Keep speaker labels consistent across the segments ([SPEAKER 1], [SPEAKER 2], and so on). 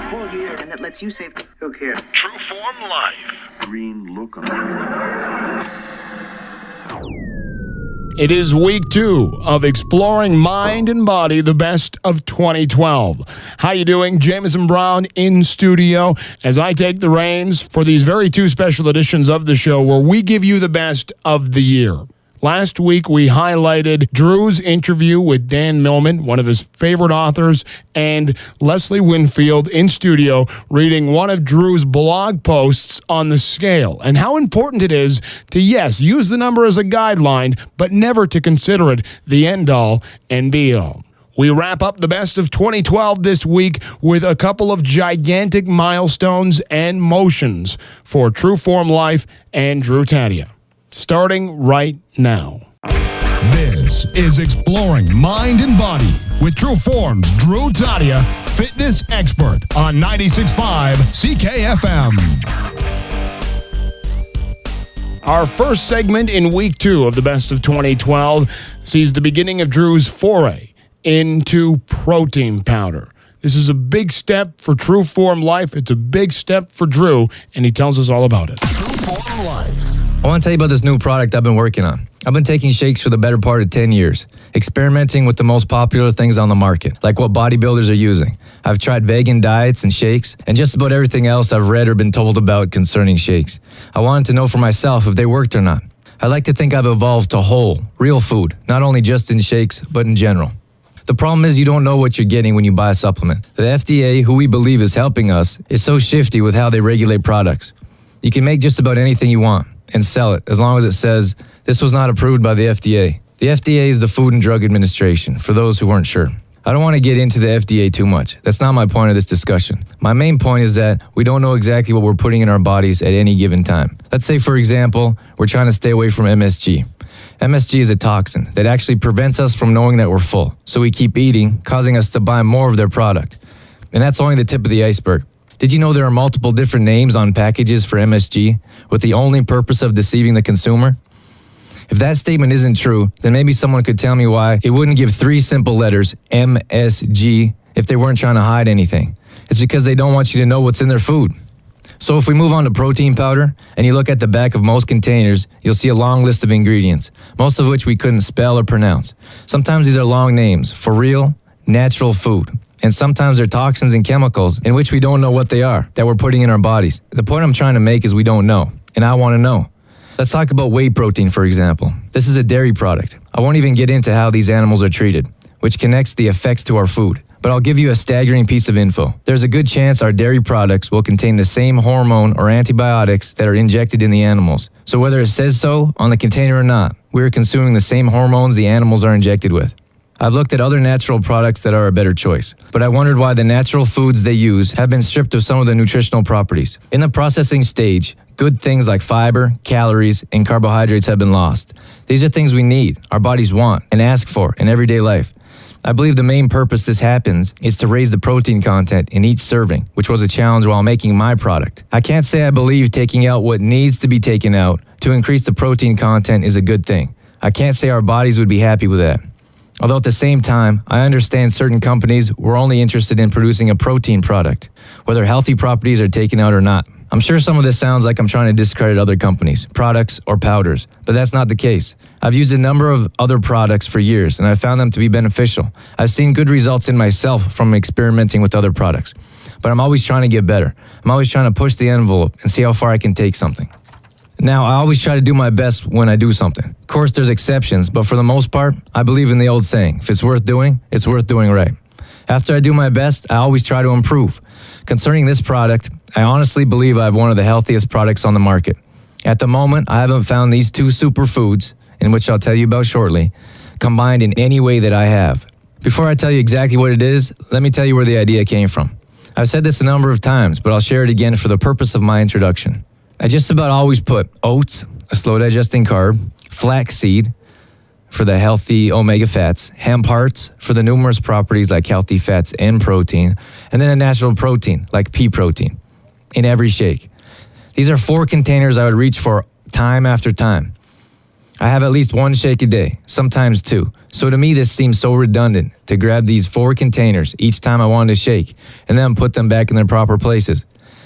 [SPEAKER 1] full year and that lets you save.
[SPEAKER 2] Who cares?
[SPEAKER 3] True Form Life.
[SPEAKER 2] Green look.
[SPEAKER 4] It is week 2 of Exploring Mind and Body, the best of 2012. How you doing? Jameson Brown in studio as I take the reins for these very 2 special editions of the show where we give you the best of the year. Last week, we highlighted Drew's interview with Dan Millman, one of his favorite authors, and Leslie Winfield in studio reading one of Drew's blog posts on the scale and how important it is to, yes, use the number as a guideline, but never to consider it the end-all and be-all. We wrap up the best of 2012 this week with a couple of gigantic milestones and motions for True Form Life and Drew Taddia. Starting right now. This is Exploring Mind and Body with True Form's Drew Taddia, fitness expert on 96.5 CKFM. Our first segment in week 2 of the best of 2012 sees the beginning of Drew's foray into protein powder. This is a big step for True Form Life. It's a big step for Drew, and he tells us all about it. True Form Life.
[SPEAKER 5] I want to tell you about this new product I've been working on. I've been taking shakes for the better part of 10 years, experimenting with the most popular things on the market, like what bodybuilders are using. I've tried vegan diets and shakes, and just about everything else I've read or been told about concerning shakes. I wanted to know for myself if they worked or not. I like to think I've evolved to whole, real food, not only just in shakes, but in general. The problem is you don't know what you're getting when you buy a supplement. The FDA, who we believe is helping us, is so shifty with how they regulate products. You can make just about anything you want and sell it as long as it says this was not approved by the FDA. The FDA is the Food and Drug Administration, for those who weren't sure. I don't want to get into the FDA too much. That's not my point of this discussion. My main point is that we don't know exactly what we're putting in our bodies at any given time. Let's say, for example, we're trying to stay away from MSG. MSG is a toxin that actually prevents us from knowing that we're full. So we keep eating, causing us to buy more of their product. And that's only the tip of the iceberg. Did you know there are multiple different names on packages for MSG with the only purpose of deceiving the consumer? If that statement isn't true, then maybe someone could tell me why it wouldn't give 3 simple letters, MSG, if they weren't trying to hide anything. It's because they don't want you to know what's in their food. So if we move on to protein powder, and you look at the back of most containers, you'll see a long list of ingredients, most of which we couldn't spell or pronounce. Sometimes these are long names for real, natural food. And sometimes they're toxins and chemicals in which we don't know what they are that we're putting in our bodies. The point I'm trying to make is we don't know, and I want to know. Let's talk about whey protein, for example. This is a dairy product. I won't even get into how these animals are treated, which connects the effects to our food. But I'll give you a staggering piece of info. There's a good chance our dairy products will contain the same hormone or antibiotics that are injected in the animals. So whether it says so on the container or not, we're consuming the same hormones the animals are injected with. I've looked at other natural products that are a better choice, but I wondered why the natural foods they use have been stripped of some of the nutritional properties. In the processing stage, good things like fiber, calories, and carbohydrates have been lost. These are things we need, our bodies want, and ask for in everyday life. I believe the main purpose this happens is to raise the protein content in each serving, which was a challenge while making my product. I can't say I believe taking out what needs to be taken out to increase the protein content is a good thing. I can't say our bodies would be happy with that. Although at the same time, I understand certain companies were only interested in producing a protein product, whether healthy properties are taken out or not. I'm sure some of this sounds like I'm trying to discredit other companies, products, or powders, but that's not the case. I've used a number of other products for years, and I've found them to be beneficial. I've seen good results in myself from experimenting with other products, but I'm always trying to get better. I'm always trying to push the envelope and see how far I can take something. Now, I always try to do my best when I do something. Of course, there's exceptions, but for the most part, I believe in the old saying, if it's worth doing, it's worth doing right. After I do my best, I always try to improve. Concerning this product, I honestly believe I have one of the healthiest products on the market. At the moment, I haven't found these 2 superfoods, in which I'll tell you about shortly, combined in any way that I have. Before I tell you exactly what it is, let me tell you where the idea came from. I've said this a number of times, but I'll share it again for the purpose of my introduction. I just about always put oats, a slow-digesting carb, flaxseed for the healthy omega fats, hemp hearts for the numerous properties like healthy fats and protein, and then a natural protein like pea protein in every shake. These are 4 containers I would reach for time after time. I have at least one shake a day, sometimes two. So to me, this seems so redundant to grab these 4 containers each time I wanted to shake and then put them back in their proper places.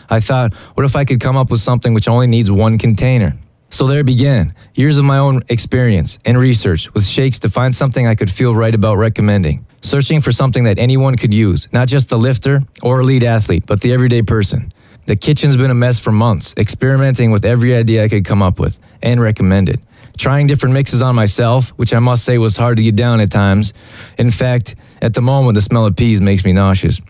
[SPEAKER 5] I thought, what if I could come up with something which only needs 1 container? So there it began, years of my own experience and research with shakes to find something I could feel right about recommending. Searching for something that anyone could use, not just the lifter or elite athlete, but the everyday person. The kitchen's been a mess for months, experimenting with every idea I could come up with and recommended. Trying different mixes on myself, which I must say was hard to get down at times. In fact, at the moment, the smell of peas makes me nauseous.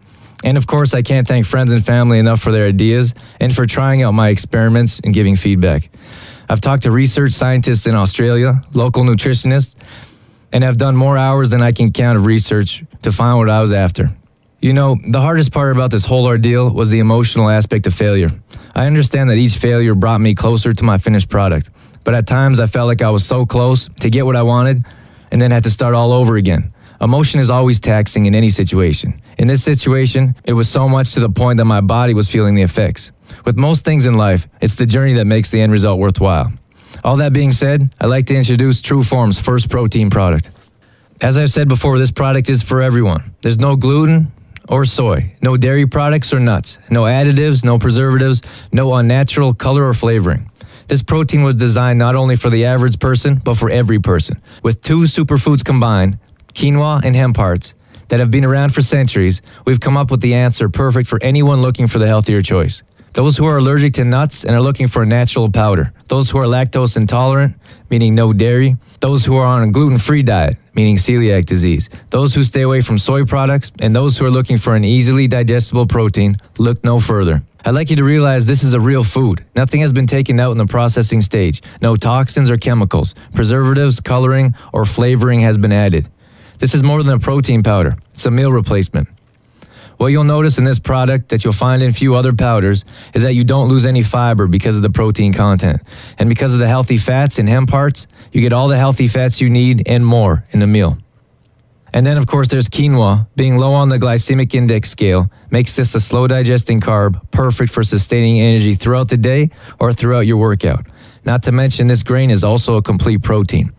[SPEAKER 5] And of course, I can't thank friends and family enough for their ideas and for trying out my experiments and giving feedback. I've talked to research scientists in Australia, local nutritionists, and have done more hours than I can count of research to find what I was after. You know, the hardest part about this whole ordeal was the emotional aspect of failure. I understand that each failure brought me closer to my finished product, but at times I felt like I was so close to get what I wanted and then had to start all over again. Emotion is always taxing in any situation. In this situation, it was so much to the point that my body was feeling the effects. With most things in life, it's the journey that makes the end result worthwhile. All that being said, I'd like to introduce TrueForm's first protein product. As I've said before, this product is for everyone. There's no gluten or soy, no dairy products or nuts, no additives, no preservatives, no unnatural color or flavoring. This protein was designed not only for the average person, but for every person. With 2 superfoods combined, quinoa and hemp hearts, that have been around for centuries, we've come up with the answer perfect for anyone looking for the healthier choice. Those who are allergic to nuts and are looking for a natural powder. Those who are lactose intolerant, meaning no dairy. Those who are on a gluten-free diet, meaning celiac disease. Those who stay away from soy products, and those who are looking for an easily digestible protein, look no further. I'd like you to realize this is a real food. Nothing has been taken out in the processing stage. No toxins or chemicals, preservatives, coloring, or flavoring has been added. This is more than a protein powder. It's a meal replacement. What you'll notice in this product that you'll find in few other powders is that you don't lose any fiber because of the protein content. And because of the healthy fats in hemp hearts, you get all the healthy fats you need and more in a meal. And then, of course, there's quinoa. Being low on the glycemic index scale makes this a slow digesting carb, perfect for sustaining energy throughout the day or throughout your workout. Not to mention, this grain is also a complete protein.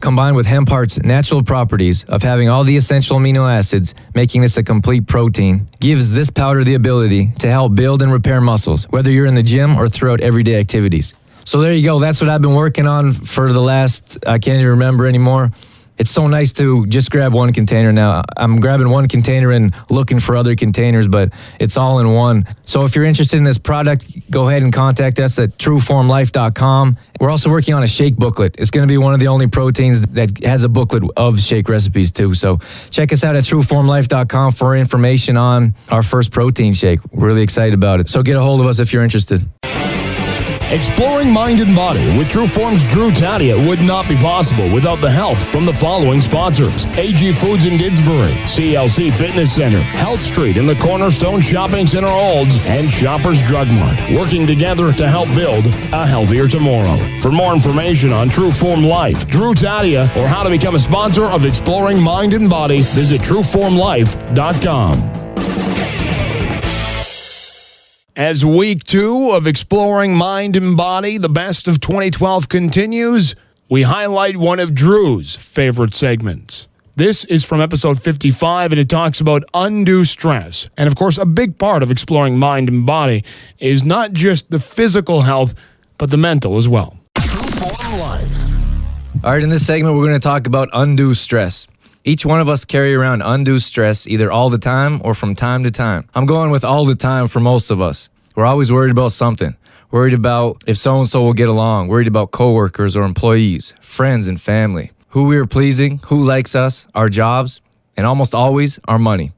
[SPEAKER 5] Combined with hemp heart's natural properties of having all the essential amino acids, making this a complete protein, gives this powder the ability to help build and repair muscles, whether you're in the gym or throughout everyday activities. So there you go. That's what I've been working on for the last, I can't even remember anymore. It's so nice to just grab 1 container now. I'm grabbing 1 container and looking for other containers, but it's all in one. So if you're interested in this product, go ahead and contact us at trueformlife.com. We're also working on a shake booklet. It's going to be one of the only proteins that has a booklet of shake recipes too. So check us out at trueformlife.com for information on our first protein shake. We're really excited about it. So get a hold of us if you're interested.
[SPEAKER 4] Exploring mind and body with TrueForm's Drew Taddia would not be possible without the help from the following sponsors: AG Foods in Didsbury, CLC Fitness Center, Health Street in the Cornerstone Shopping Center Olds, and Shoppers Drug Mart, working together to help build a healthier tomorrow. For more information on TrueForm Life, Drew Taddia, or how to become a sponsor of Exploring Mind and Body, visit trueformlife.com. As week 2 of Exploring Mind and Body, the best of 2012 continues, we highlight one of Drew's favorite segments. This is from episode 55, and it talks about undue stress. And of course, a big part of exploring mind and body is not just the physical health, but the mental as well. Trueform Life.
[SPEAKER 5] All right, in this segment, we're going to talk about undue stress. Each one of us carry around undue stress either all the time or from time to time. I'm going with all the time for most of us. We're always worried about something. Worried about if so-and-so will get along. Worried about coworkers or employees, friends and family. Who we are pleasing, who likes us, our jobs, and almost always our money.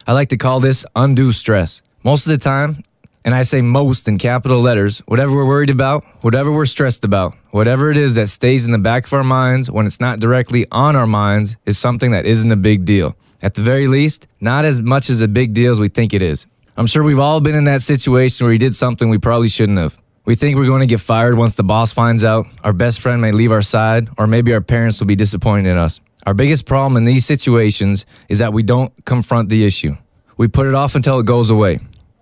[SPEAKER 5] I like to call this undue stress. Most of the time, and I say most in capital letters, whatever we're worried about, whatever we're stressed about, whatever it is that stays in the back of our minds when it's not directly on our minds is something that isn't a big deal. At the very least, not as much as a big deal as we think it is. I'm sure we've all been in that situation where we did something we probably shouldn't have. We think we're going to get fired once the boss finds out, our best friend may leave our side, or maybe our parents will be disappointed in us. Our biggest problem in these situations is that we don't confront the issue. We put it off until it goes away,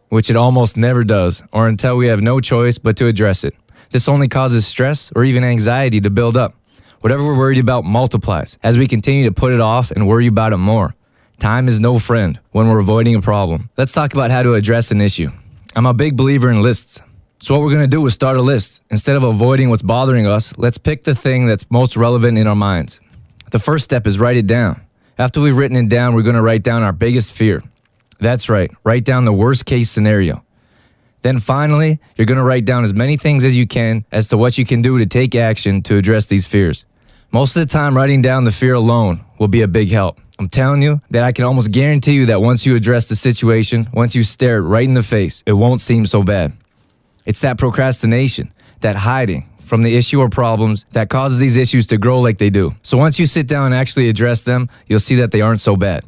[SPEAKER 5] which it almost never does, or until we have no choice but to address it. This only causes stress or even anxiety to build up. Whatever we're worried about multiplies as we continue to put it off and worry about it more. Time is no friend when we're avoiding a problem. Let's talk about how to address an issue. I'm a big believer in lists. So what we're going to do is start a list. Instead of avoiding what's bothering us, let's pick the thing that's most relevant in our minds. The first step is write it down. After we've written it down, we're going to write down our biggest fear. That's right, write down the worst case scenario. Then finally, you're going to write down as many things as you can as to what you can do to take action to address these fears. Most of the time, writing down the fear alone will be a big help. I'm telling you that I can almost guarantee you that once you address the situation, once you stare it right in the face, it won't seem so bad. It's that procrastination, that hiding from the issue or problems that causes these issues to grow like they do. So once you sit down and actually address them, you'll see that they aren't so bad.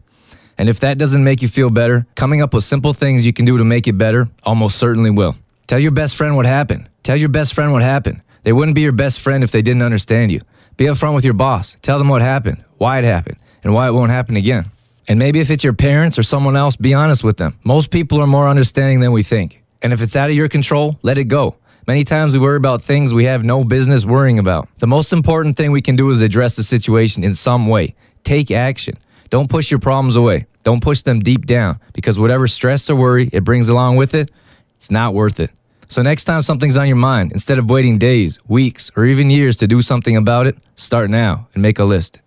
[SPEAKER 5] And if that doesn't make you feel better, coming up with simple things you can do to make it better almost certainly will. Tell your best friend what happened. Tell your best friend what happened. They wouldn't be your best friend if they didn't understand you. Be upfront with your boss. Tell them what happened, why it happened, and why it won't happen again. And maybe if it's your parents or someone else, be honest with them. Most people are more understanding than we think. And if it's out of your control, let it go. Many times we worry about things we have no business worrying about. The most important thing we can do is address the situation in some way. Take action. Don't push your problems away. Don't push them deep down, because whatever stress or worry it brings along with it, it's not worth it. So next time something's on your mind, instead of waiting days, weeks, or even years to do something about it, start now and make a list.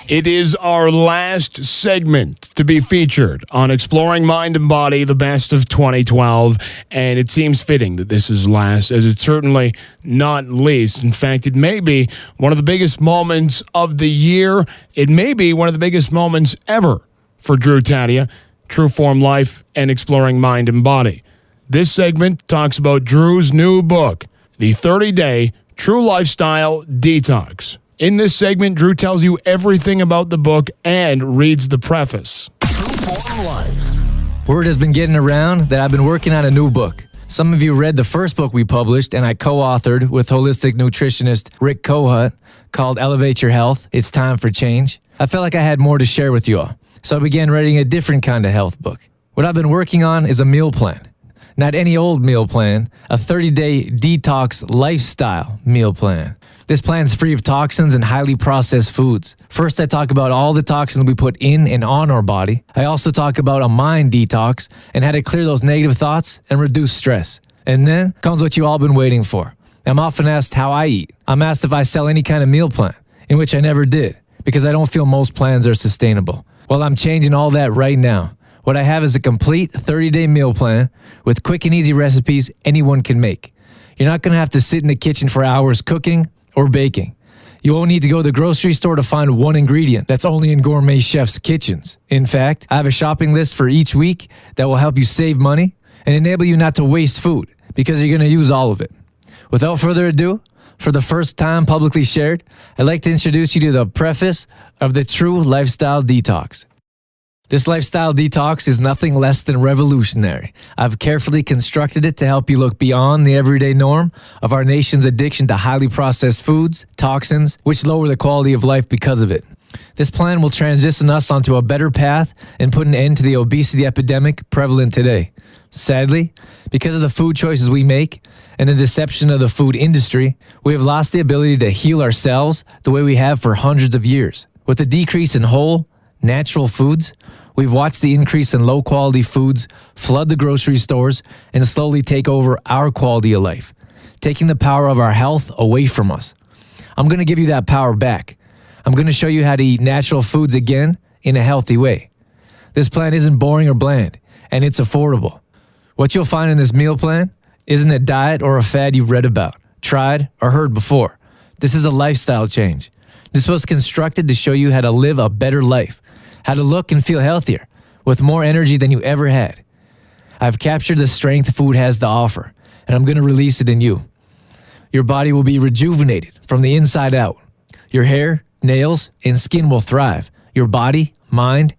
[SPEAKER 4] It is our last segment to be featured on Exploring Mind and Body, the best of 2012, and it seems fitting that this is last, as it's certainly not least. In fact, it may be one of the biggest moments of the year. It may be one of the biggest moments ever for Drew Taddia, True Form Life, and Exploring Mind and Body. This segment talks about Drew's new book, The 30-Day True Lifestyle Detox. In this segment, Drew tells you everything about the book and reads the preface. True Form Life.
[SPEAKER 5] Word has been getting around that I've been working on a new book. Some of you read the first book we published and I co-authored with holistic nutritionist Rick Kohut called Elevate Your Health, It's Time for Change. I felt like I had more to share with you all, so I began writing a different kind of health book. What I've been working on is a meal plan. Not any old meal plan, a 30-day detox lifestyle meal plan. This plan's free of toxins and highly processed foods. First, I talk about all the toxins we put in and on our body. I also talk about a mind detox and how to clear those negative thoughts and reduce stress. And then comes what you all been waiting for. I'm often asked how I eat. I'm asked if I sell any kind of meal plan, in which I never did, because I don't feel most plans are sustainable. Well, I'm changing all that right now. What I have is a complete 30-day meal plan with quick and easy recipes anyone can make. You're not going to have to sit in the kitchen for hours cooking or baking. You won't need to go to the grocery store to find one ingredient that's only in gourmet chefs' kitchens. In fact, I have a shopping list for each week that will help you save money and enable you not to waste food, because you're going to use all of it. Without further ado, for the first time publicly shared, I'd like to introduce you to the preface of the True Lifestyle Detox. This lifestyle detox is nothing less than revolutionary. I've carefully constructed it to help you look beyond the everyday norm of our nation's addiction to highly processed foods, toxins, which lower the quality of life because of it. This plan will transition us onto a better path and put an end to the obesity epidemic prevalent today. Sadly, because of the food choices we make and the deception of the food industry, we have lost the ability to heal ourselves the way we have for hundreds of years. With the decrease in whole, natural foods, we've watched the increase in low-quality foods flood the grocery stores and slowly take over our quality of life, taking the power of our health away from us. I'm going to give you that power back. I'm going to show you how to eat natural foods again in a healthy way. This plan isn't boring or bland, and it's affordable. What you'll find in this meal plan isn't a diet or a fad you've read about, tried, or heard before. This is a lifestyle change. This was constructed to show you how to live a better life, how to look and feel healthier, with more energy than you ever had. I've captured the strength food has to offer, and I'm going to release it in you. Your body will be rejuvenated from the inside out. Your hair, nails, and skin will thrive. Your body, mind,